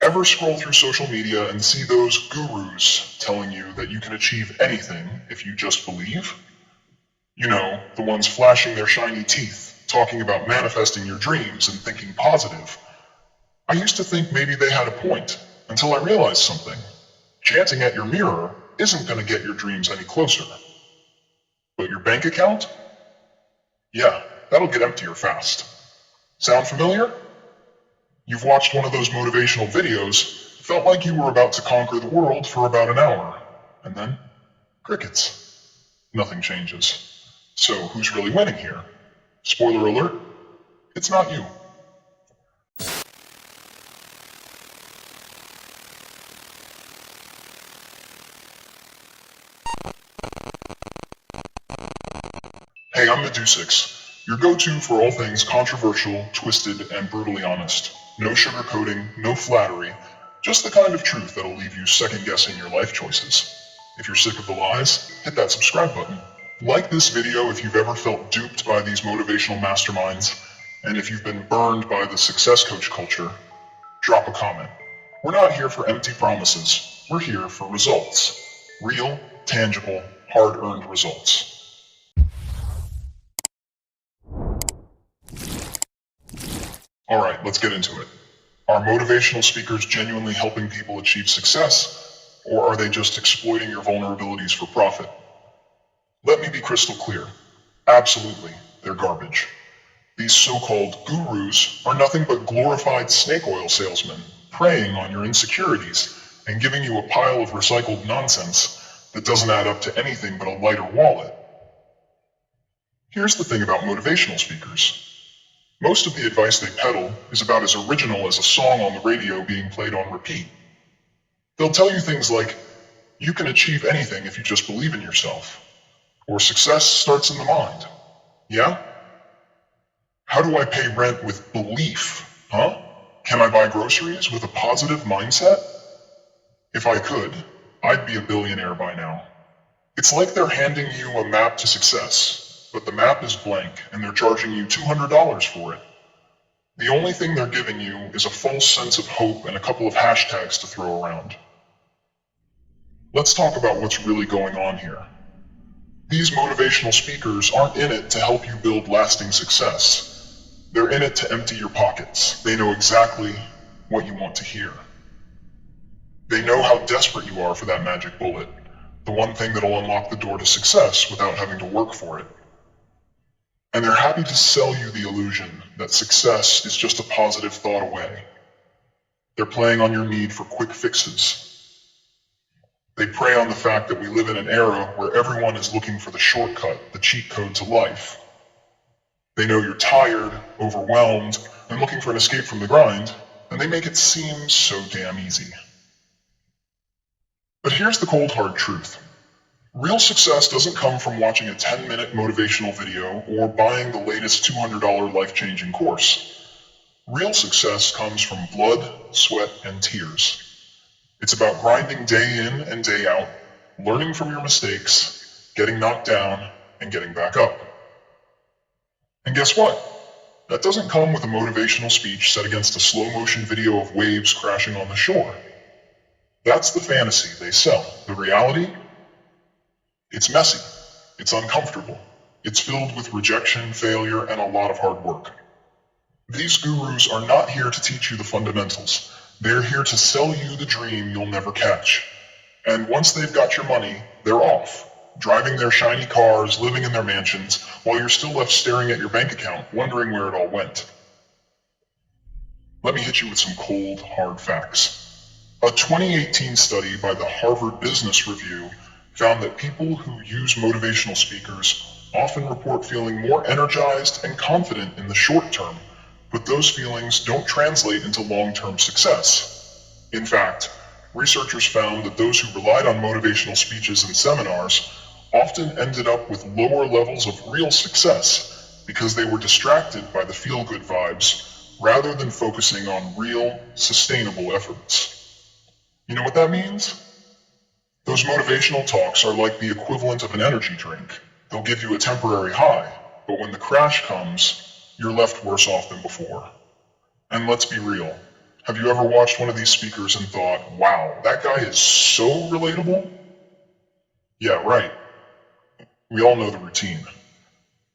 Ever scroll through social media and see those gurus telling you that you can achieve anything if you just believe? You know, the ones flashing their shiny teeth, talking about manifesting your dreams and thinking positive. I used to think maybe they had a point, until I realized something. Chanting at your mirror isn't going to get your dreams any closer. But your bank account? Yeah, that'll get emptier fast. Sound familiar? You've watched one of those motivational videos, felt like you were about to conquer the world for about an hour, and then crickets. Nothing changes. So who's really winning here? Spoiler alert, it's not you. Hey, I'm Medusux, your go-to for all things controversial, twisted, and brutally honest. No sugarcoating, no flattery, just the kind of truth that'll leave you second-guessing your life choices. If you're sick of the lies, hit that subscribe button. Like this video if you've ever felt duped by these motivational masterminds, and if you've been burned by the success coach culture, drop a comment. We're not here for empty promises, we're here for results. Real, tangible, hard-earned results. Alright, let's get into it. Are motivational speakers genuinely helping people achieve success, or are they just exploiting your vulnerabilities for profit? Let me be crystal clear. Absolutely, they're garbage. These so-called gurus are nothing but glorified snake oil salesmen, preying on your insecurities and giving you a pile of recycled nonsense that doesn't add up to anything but a lighter wallet. Here's the thing about motivational speakers. Most of the advice they peddle is about as original as a song on the radio being played on repeat. They'll tell you things like, you can achieve anything if you just believe in yourself. Or success starts in the mind. Yeah? How do I pay rent with belief? Huh? Can I buy groceries with a positive mindset? If I could, I'd be a billionaire by now. It's like they're handing you a map to success, but the map is blank and they're charging you $200 for it. The only thing they're giving you is a false sense of hope and a couple of hashtags to throw around. Let's talk about what's really going on here. These motivational speakers aren't in it to help you build lasting success. They're in it to empty your pockets. They know exactly what you want to hear. They know how desperate you are for that magic bullet, the one thing that'll unlock the door to success without having to work for it. And they're happy to sell you the illusion that success is just a positive thought away. They're playing on your need for quick fixes. They prey on the fact that we live in an era where everyone is looking for the shortcut, the cheat code to life. They know you're tired, overwhelmed, and looking for an escape from the grind, and they make it seem so damn easy. But here's the cold hard truth. Real success doesn't come from watching a 10-minute motivational video or buying the latest $200 life-changing course. Real success comes from blood, sweat, and tears. It's about grinding day in and day out, learning from your mistakes, getting knocked down, and getting back up. And guess what? That doesn't come with a motivational speech set against a slow-motion video of waves crashing on the shore. That's the fantasy they sell. The reality? It's messy. It's uncomfortable. It's filled with rejection, failure, and a lot of hard work. These gurus are not here to teach you the fundamentals. They're here to sell you the dream you'll never catch. And once they've got your money, they're off, driving their shiny cars, living in their mansions, while you're still left staring at your bank account, wondering where it all went. Let me hit you with some cold, hard facts. A 2018 study by the Harvard Business Review found that people who use motivational speakers often report feeling more energized and confident in the short term, but those feelings don't translate into long-term success. In fact, researchers found that those who relied on motivational speeches and seminars often ended up with lower levels of real success because they were distracted by the feel-good vibes rather than focusing on real, sustainable efforts. You know what that means? Those motivational talks are like the equivalent of an energy drink. They'll give you a temporary high, but when the crash comes, you're left worse off than before. And let's be real, Have you ever watched one of these speakers and thought, wow, that guy is so relatable? Yeah, right. We all know the routine.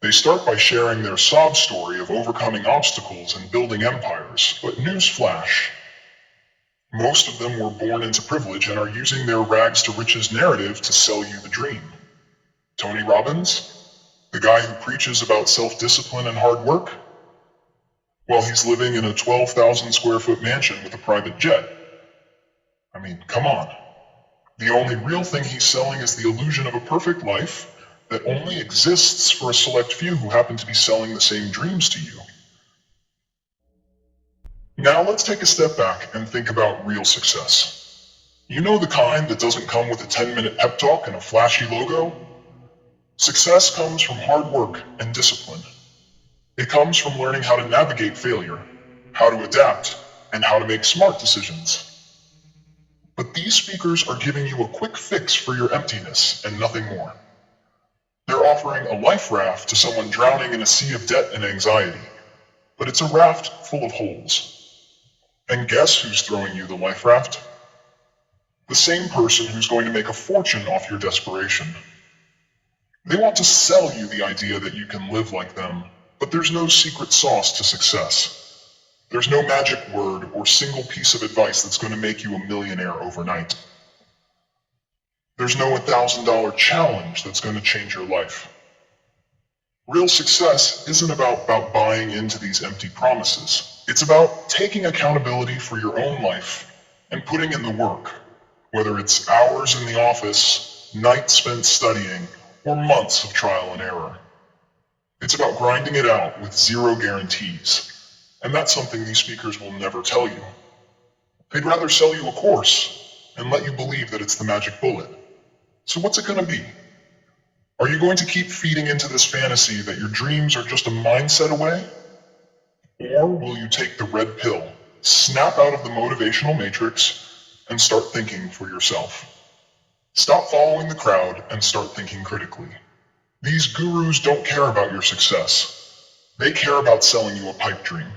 They start by sharing their sob story of overcoming obstacles and building empires, but newsflash, most of them were born into privilege and are using their rags to riches narrative to sell you the dream. Tony Robbins, the guy who preaches about self-discipline and hard work? Well, he's living in a 12,000 square foot mansion with a private jet. I mean, come on. The only real thing he's selling is the illusion of a perfect life that only exists for a select few who happen to be selling the same dreams to you. Now let's take a step back and think about real success. You know the kind that doesn't come with a 10-minute pep talk and a flashy logo? Success comes from hard work and discipline. It comes from learning how to navigate failure, how to adapt, and how to make smart decisions. But these speakers are giving you a quick fix for your emptiness and nothing more. They're offering a life raft to someone drowning in a sea of debt and anxiety, but it's a raft full of holes. And guess who's throwing you the life raft? The same person who's going to make a fortune off your desperation. They want to sell you the idea that you can live like them, but there's no secret sauce to success. There's no magic word or single piece of advice that's going to make you a millionaire overnight. There's no $1,000 challenge that's going to change your life. Real success isn't about buying into these empty promises. It's about taking accountability for your own life and putting in the work, whether it's hours in the office, nights spent studying, or months of trial and error. It's about grinding it out with zero guarantees, and that's something these speakers will never tell you. They'd rather sell you a course and let you believe that it's the magic bullet. So what's it going to be? Are you going to keep feeding into this fantasy that your dreams are just a mindset away? Or will you take the red pill, snap out of the motivational matrix, and start thinking for yourself? Stop following the crowd and start thinking critically. These gurus don't care about your success. They care about selling you a pipe dream.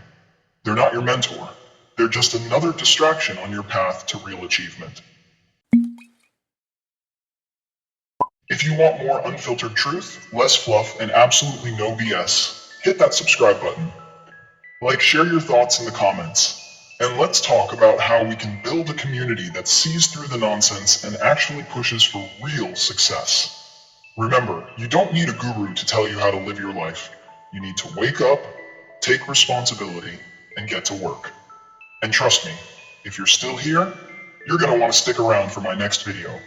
They're not your mentor. They're just another distraction on your path to real achievement. If you want more unfiltered truth, less fluff, and absolutely no BS, hit that subscribe button. Share your thoughts in the comments, and let's talk about how we can build a community that sees through the nonsense and actually pushes for real success. Remember, you don't need a guru to tell you how to live your life. You need to wake up, take responsibility, and get to work. And trust me, if you're still here, you're going to want to stick around for my next video.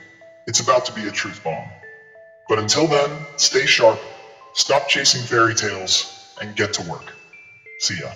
It's about to be a truth bomb. But until then, stay sharp, stop chasing fairy tales, and get to work. See ya.